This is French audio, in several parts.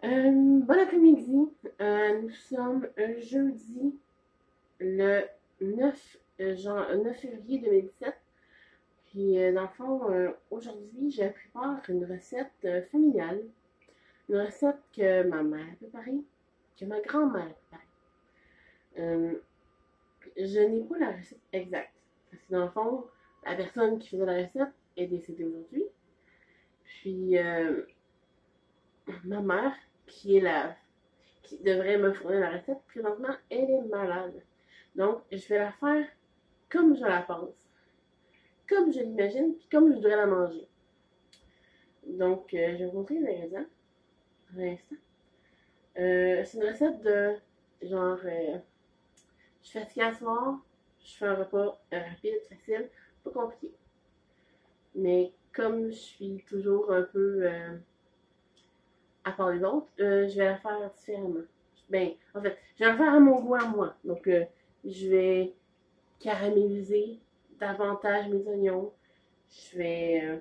Bon après-midi. Nous sommes jeudi le 9 9 février 2017. Puis, dans le fond, aujourd'hui, j'ai préparé une recette familiale. Une recette que ma mère a préparée, que ma grand-mère a préparée. Euh, je n'ai pas la recette exacte. Parce que dans le fond, la personne qui faisait la recette est décédée aujourd'hui. Puis, ma mère, qui devrait me fournir la recette, présentement, elle est malade. Donc, je vais la faire comme je la pense, comme je l'imagine, puis comme je voudrais la manger. Donc, je vais vous montrer les ingrédients pour l'instant. C'est une recette de genre, je suis fatiguée à soir, je fais un repas rapide, facile, pas compliqué. Mais comme je suis toujours un peu à part des autres, je vais la faire différemment. Ben, en fait, je vais la faire à mon goût à moi. Donc, je vais caraméliser davantage mes oignons. Je vais, euh,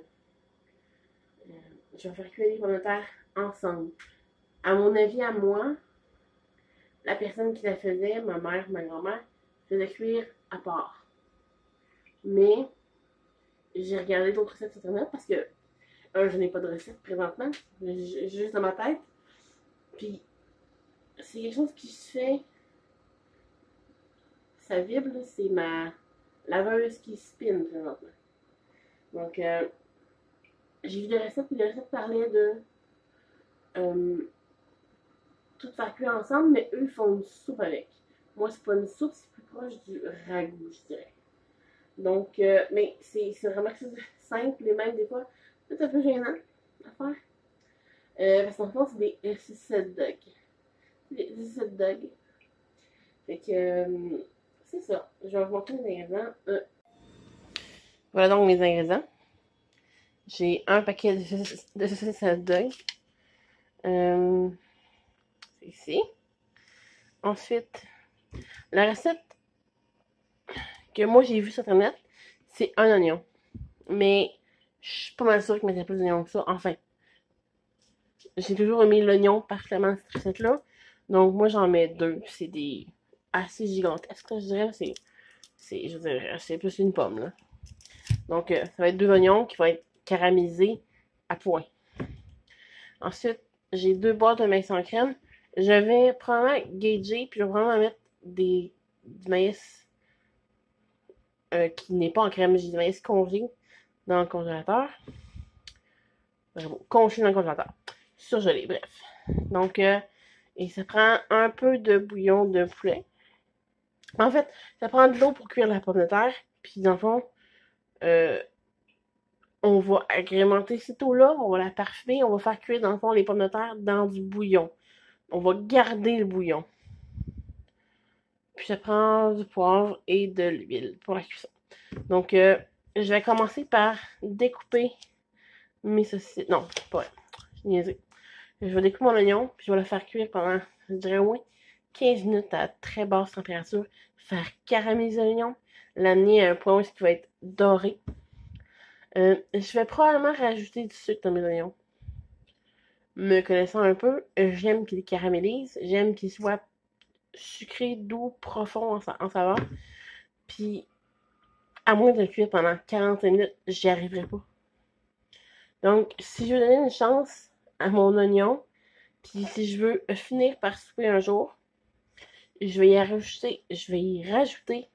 euh, je vais faire cuire les pommes de terre ensemble. À mon avis, à moi, la personne qui la faisait, ma mère, ma grand-mère, faisait cuire à part. Mais j'ai regardé d'autres recettes sur internet parce que, je n'ai pas de recette présentement, j'ai juste dans ma tête. Puis, c'est quelque chose qui se fait, ça vibre, c'est ma laveuse qui spin présentement. Donc, j'ai vu des recettes, puis les recettes parlaient de euh, tout faire cuire ensemble, mais eux font une soupe avec. Moi, c'est pas une soupe, c'est plus proche du ragoût, je dirais. Donc, mais c'est vraiment quelque chose de simple et même des fois, peut-être un peu gênant à faire. Parce qu'en fond, c'est des S7 Dog. Des S7 Dog. Fait que, c'est ça. Je vais vous montrer les ingrédients. Voilà donc mes ingrédients. J'ai un paquet de saucisses Dog. C'est ici. Ensuite, la recette que moi j'ai vue sur internet, c'est un oignon. Mais je suis pas mal sûre qu'il mettait plus d'oignons que ça. Enfin, j'ai toujours aimé l'oignon particulièrement cette recette-là. Donc moi j'en mets deux. C'est des assez gigantesques, je dirais. Je dirais, c'est plus une pomme là. Donc ça va être deux oignons qui vont être caramélisés à point. Ensuite, j'ai deux boîtes de maïs en crème. Je vais probablement gager, puis je vais probablement mettre du maïs qui n'est pas en crème. J'ai du maïs congelé dans le congélateur. Congelé dans le congélateur. Surgelé, bref. Donc, et ça prend un peu de bouillon de poulet. En fait, ça prend de l'eau pour cuire la pomme de terre. Puis, dans le fond, euh, on va agrémenter cette eau-là, on va la parfumer, on va faire cuire, dans le fond, les pommes de terre dans du bouillon. On va garder le bouillon. Puis, ça prend du poivre et de l'huile pour la cuisson. Donc, je vais commencer par découper mes saucisses. Non, pas vrai. Je vais découper mon oignon, puis je vais le faire cuire pendant, je dirais, au moins 15 minutes à très basse température. Faire caraméliser l'oignon, l'amener à un point où il va être doré. Je vais probablement rajouter du sucre dans mes oignons. Me connaissant un peu, j'aime qu'il caramélise, j'aime qu'il soit sucré, doux, profond en saveur. Puis, à moins de le cuire pendant 40 minutes, j'y arriverai pas. Donc, si je veux donner une chance à mon oignon, puis si je veux finir par souper un jour, je vais y rajouter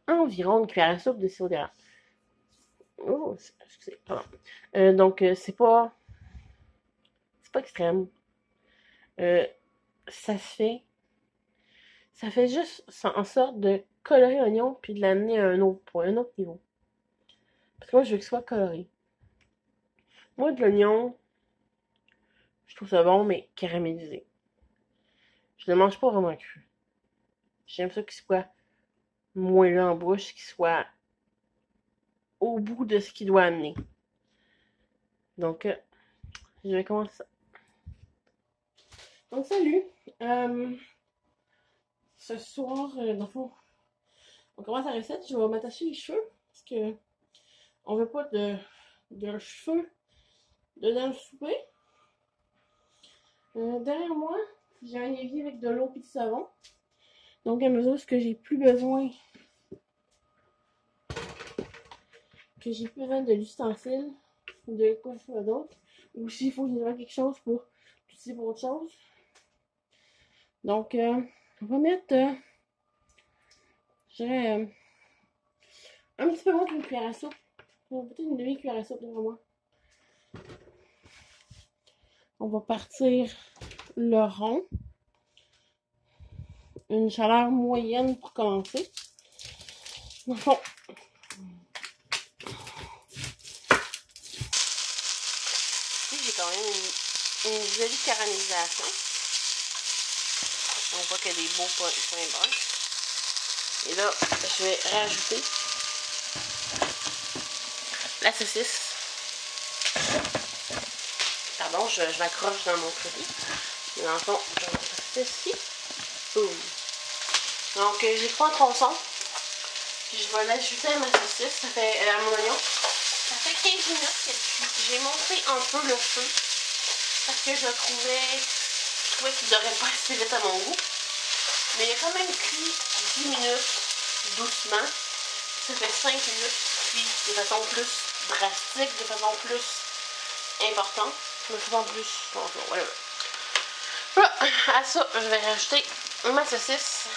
environ une cuillère à soupe de sirop d'érable. Oh, excusez, pardon. Donc, c'est pas extrême. Euh, ça se fait, ça fait juste en sorte de colorer l'oignon puis de l'amener à un autre point, un autre niveau. Parce que moi, je veux qu'il soit coloré. Moi, de l'oignon, je trouve ça bon, mais caramélisé. Je ne le mange pas vraiment cru. J'aime ça qu'il soit moelleux en bouche, qu'il soit au bout de ce qu'il doit amener. Donc, je vais commencer ça. Donc, salut! Ce soir, dans le fond, on commence la recette. Je vais m'attacher les cheveux parce que on veut pas de cheveux dedans le souper. Derrière moi, j'ai un évier avec de l'eau et du savon. Donc, à mesure que j'ai plus besoin de l'ustensile, de quoi que ce soit d'autre, ou s'il faut que je fasse quelque chose pour utiliser pour autre chose. Donc, on va mettre, je dirais, un petit peu moins qu'une cuillère à soupe. Peut-être une demi-cuillère à soupe devant moi. On va partir le rond. Une chaleur moyenne pour commencer. Dans le fond, ici, j'ai quand même une jolie caramélisation. On voit qu'il y a des beaux points bas. Et là, je vais rajouter la saucisse. Pardon, je m'accroche dans mon crédit. Dans le fond, je vais mettre ça ici. Boum. Donc, je les prends en tronçons. Puis je vais l'ajouter à ma saucisse. Ça fait à mon oignon. Ça fait 15 minutes qu'elle cuit. J'ai monté un peu le feu. Parce que je trouvais qu'il n'aurait pas assez vite à mon goût. Mais il a quand même cuit 10 minutes doucement. Ça fait 5 minutes cuit de façon plus drastique, de façon plus importante, de façon plus... Voilà. À ça, je vais rajouter ma saucisse.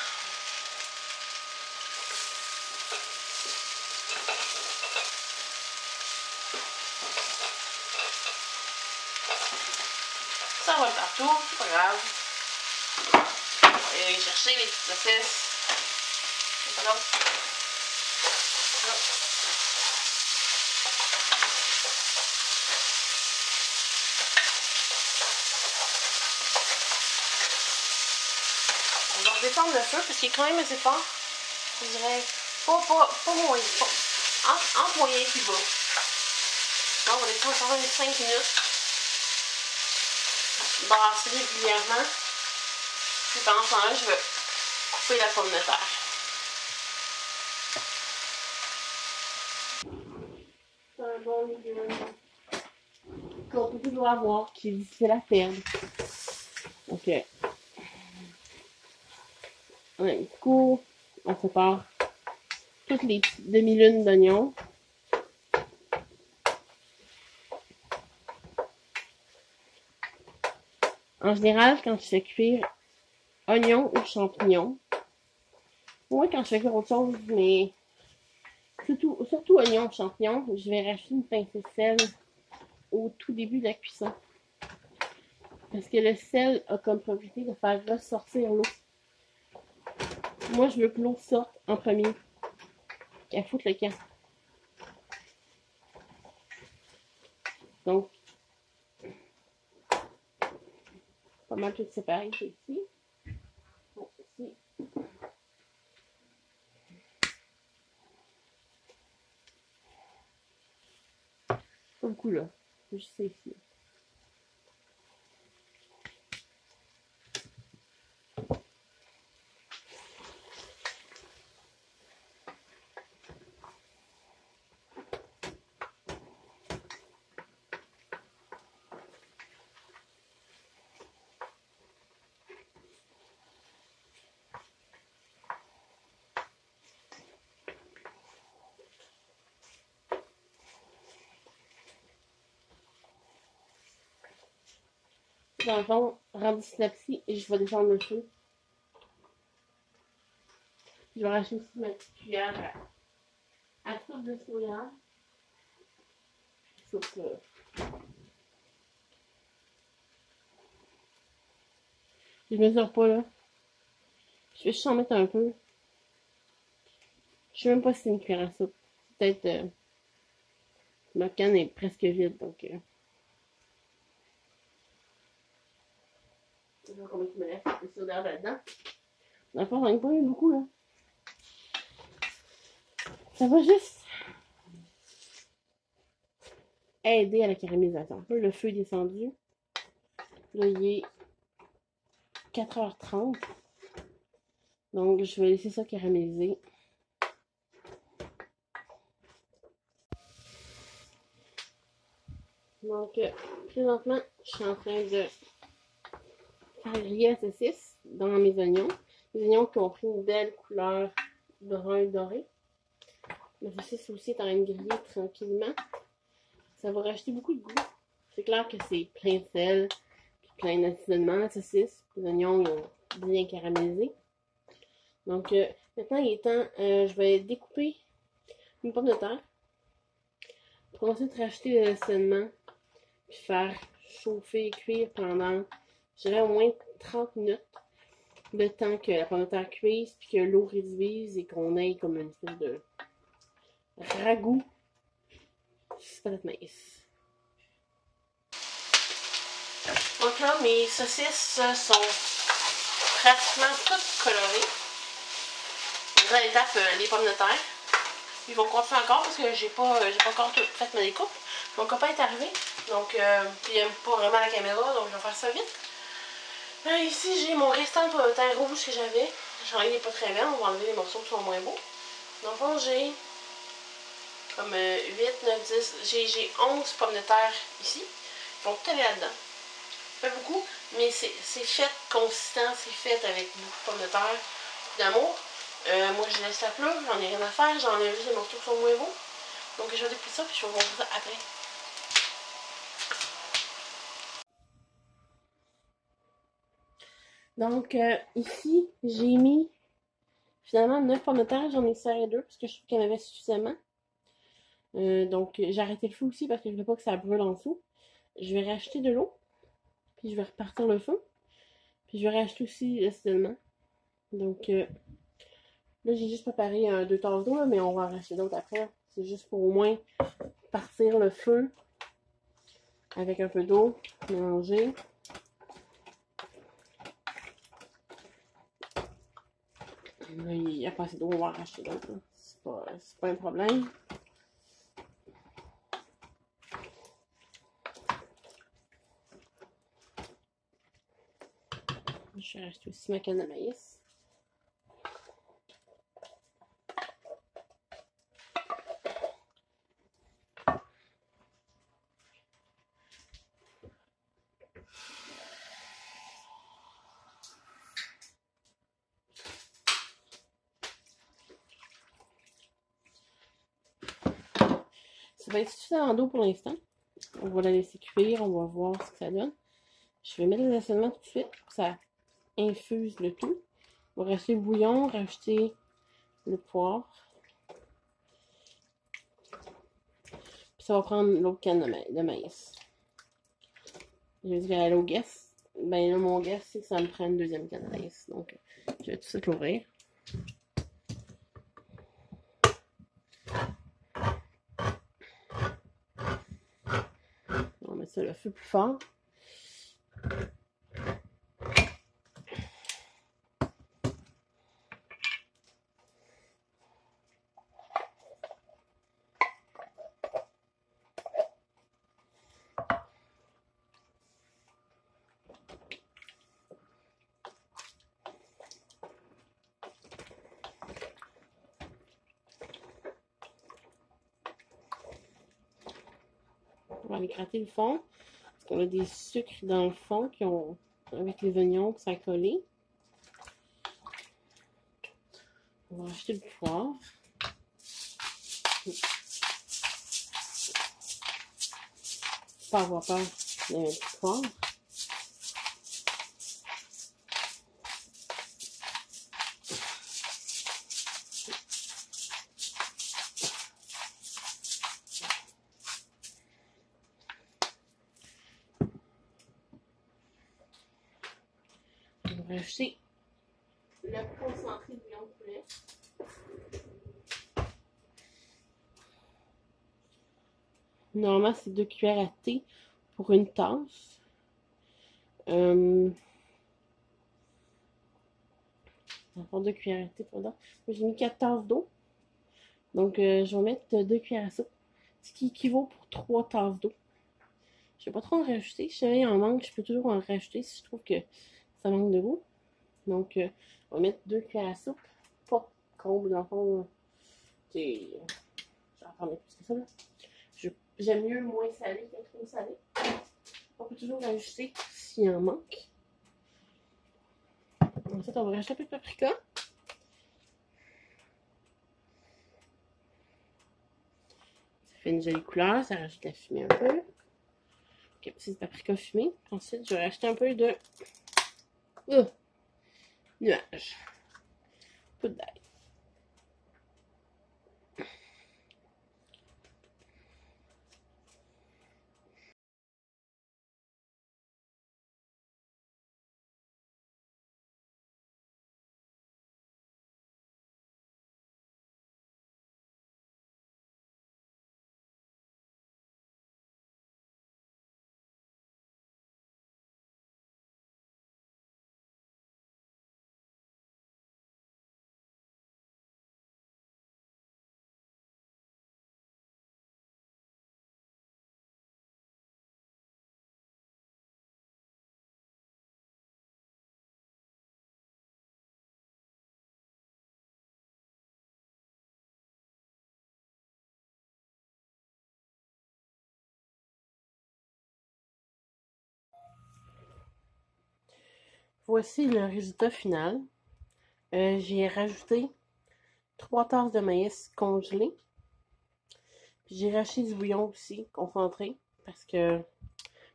Ça vole partout, c'est pas grave. On va aller chercher les petites saucisses. C'est pas grave. On va redescendre le feu parce qu'il est quand même assez fort. Je dirais pas moyen. Entre moyen et bas. Donc on va laisser encore 5 minutes. Brasser régulièrement. Puis pendant ce temps-là, je vais couper la pomme de terre. C'est un bon légume qu'on peut toujours avoir, qui est difficile à perdre. Ok. On a un petit coup, on sépare toutes les demi-lunes d'oignons. En général, quand je fais cuire oignons ou champignons, moi quand je fais cuire autre chose, mais surtout oignons ou champignons, je vais rajouter une pincée de sel au tout début de la cuisson. Parce que le sel a comme propriété de faire ressortir l'eau. Moi, je veux que l'eau sorte en premier, qu'elle foute le camp. Donc, pas mal tout séparé ici. Bon, ici. Pas beaucoup là. Juste ici. Dans le fond, rendu là-ci, et je vais descendre le feu. Je vais racheter aussi ma petite cuillère à soupe de soya. Soupe. Je mesure pas là. Je vais juste en mettre un peu. Je sais même pas si c'est une cuillère à soupe. Peut-être. Ma canne est presque vide donc. Je vais voir combien il me reste de soda là-dedans. Dans le fond, j'en ai pas eu beaucoup là. Ça va juste aider à la caramélisation. Là, le feu est descendu. Là, il est 4h30. Donc, je vais laisser ça caraméliser. Donc, présentement, je suis en train de faire griller la saucisse dans mes oignons. Les oignons qui ont pris une belle couleur brun doré. La saucisse aussi est en train de griller tranquillement. Ça va rajouter beaucoup de goût. C'est clair que c'est plein de sel, plein d'assaisonnement, la saucisse. Les oignons ils ont bien caramélisé. Donc maintenant il est temps, je vais découper une pomme de terre. Pour ensuite rajouter l'assaisonnement. Puis faire chauffer et cuire pendant, je dirais, au moins 30 minutes. Le temps que la pomme de terre cuise, puis que l'eau réduise et qu'on ait comme une espèce de ragoût. C'est pas de maïs. Donc là, mes saucisses sont pratiquement toutes colorées. Donc là, l'étape, les pommes de terre. Ils vont continuer encore parce que j'ai pas encore fait ma découpe. Mon copain est arrivé. Donc, puis il aime pas vraiment la caméra, donc je vais faire ça vite. Ici, j'ai mon restant de pommes de terre rouge que j'avais. J'en ai pas très belle, on va enlever les morceaux qui sont moins beaux. Dans le fond, j'ai comme 8, 9, 10, j'ai 11 pommes de terre ici. Ils vont tout aller là-dedans. Pas beaucoup, mais c'est fait consistant, c'est fait avec beaucoup de pommes de terre d'amour. Moi, je laisse la plat, j'en ai rien à faire, j'enlève juste les morceaux qui sont moins beaux. Donc, je vais découper ça, puis je vais vous montrer ça après. Donc, ici, j'ai mis finalement 9 pommes de terre, j'en ai serré 2 parce que je trouve qu'il y en avait suffisamment. Donc, j'ai arrêté le feu aussi parce que je ne veux pas que ça brûle en dessous. Je vais rajouter de l'eau, puis je vais repartir le feu. Puis je vais rajouter aussi l'assaisonnement. Donc, là, j'ai juste préparé 2 tasses d'eau, mais on va en racheter d'autres après. C'est juste pour au moins partir le feu avec un peu d'eau, mélanger. Là, il n'y a pas assez d'eau, on va en racheter d'autres. C'est pas un problème. Je vais rajouter aussi ma canne de maïs. Ça va être suffisamment d'eau pour l'instant. On va la laisser cuire, on va voir ce que ça donne. Je vais mettre les assaisonnements tout de suite pour que ça infuse le tout. On va rajouter le bouillon, rajouter le poivre. Puis ça va prendre l'autre canne de maïs. Je vais dire à l'eau guess. Ben là, mon guess, c'est que ça me prend une deuxième canne de maïs. Donc, je vais tout de suite l'ouvrir. On va mettre ça le feu plus fort. On va aller gratter le fond. Parce qu'on a des sucres dans le fond qui ont, avec les oignons, que ça a collé. On va rajouter le poivre. Pas avoir peur du poivre. On va rajouter le concentré de bouillon de poulet. Normalement, c'est 2 cuillères à thé pour une tasse. On va 2 cuillères à thé pour là. J'ai mis 4 tasses d'eau. Donc, je vais mettre 2 cuillères à soupe. Ce qui équivaut pour 3 tasses d'eau. Je ne vais pas trop en rajouter. Si jamais il en manque, je peux toujours en rajouter si je trouve que ça manque de goût. Donc, on va mettre 2 cuillères à soupe. Pas comble, dans le fond. J'en mets plus que ça, là. J'aime mieux moins salé que trop salé. On peut toujours rajouter s'il en manque. Ensuite, on va rajouter un peu de paprika. Ça fait une jolie couleur, ça rajoute la fumée un peu. Ok, c'est du paprika fumé. Ensuite, je vais rajouter un peu de nuage. Poudre d'ail. Voici le résultat final. J'ai rajouté 3 tasses de maïs congelé. Puis j'ai racheté du bouillon aussi, concentré, parce que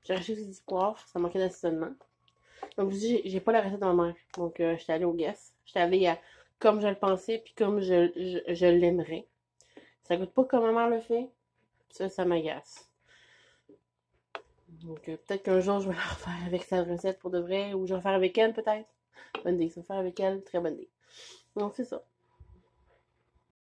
j'ai racheté aussi du poivre, ça manquait d'assaisonnement. Donc je vous dis, j'ai pas la recette dans ma main. Donc j'étais allée au guess. J'étais allée à comme je le pensais, puis comme je l'aimerais. Ça goûte pas comme ma mère le fait. Ça m'agace. Donc peut-être qu'un jour je vais la refaire avec sa recette pour de vrai, ou je vais le faire avec elle peut-être. Bonne idée, ça va faire avec elle, très bonne idée. Donc c'est ça.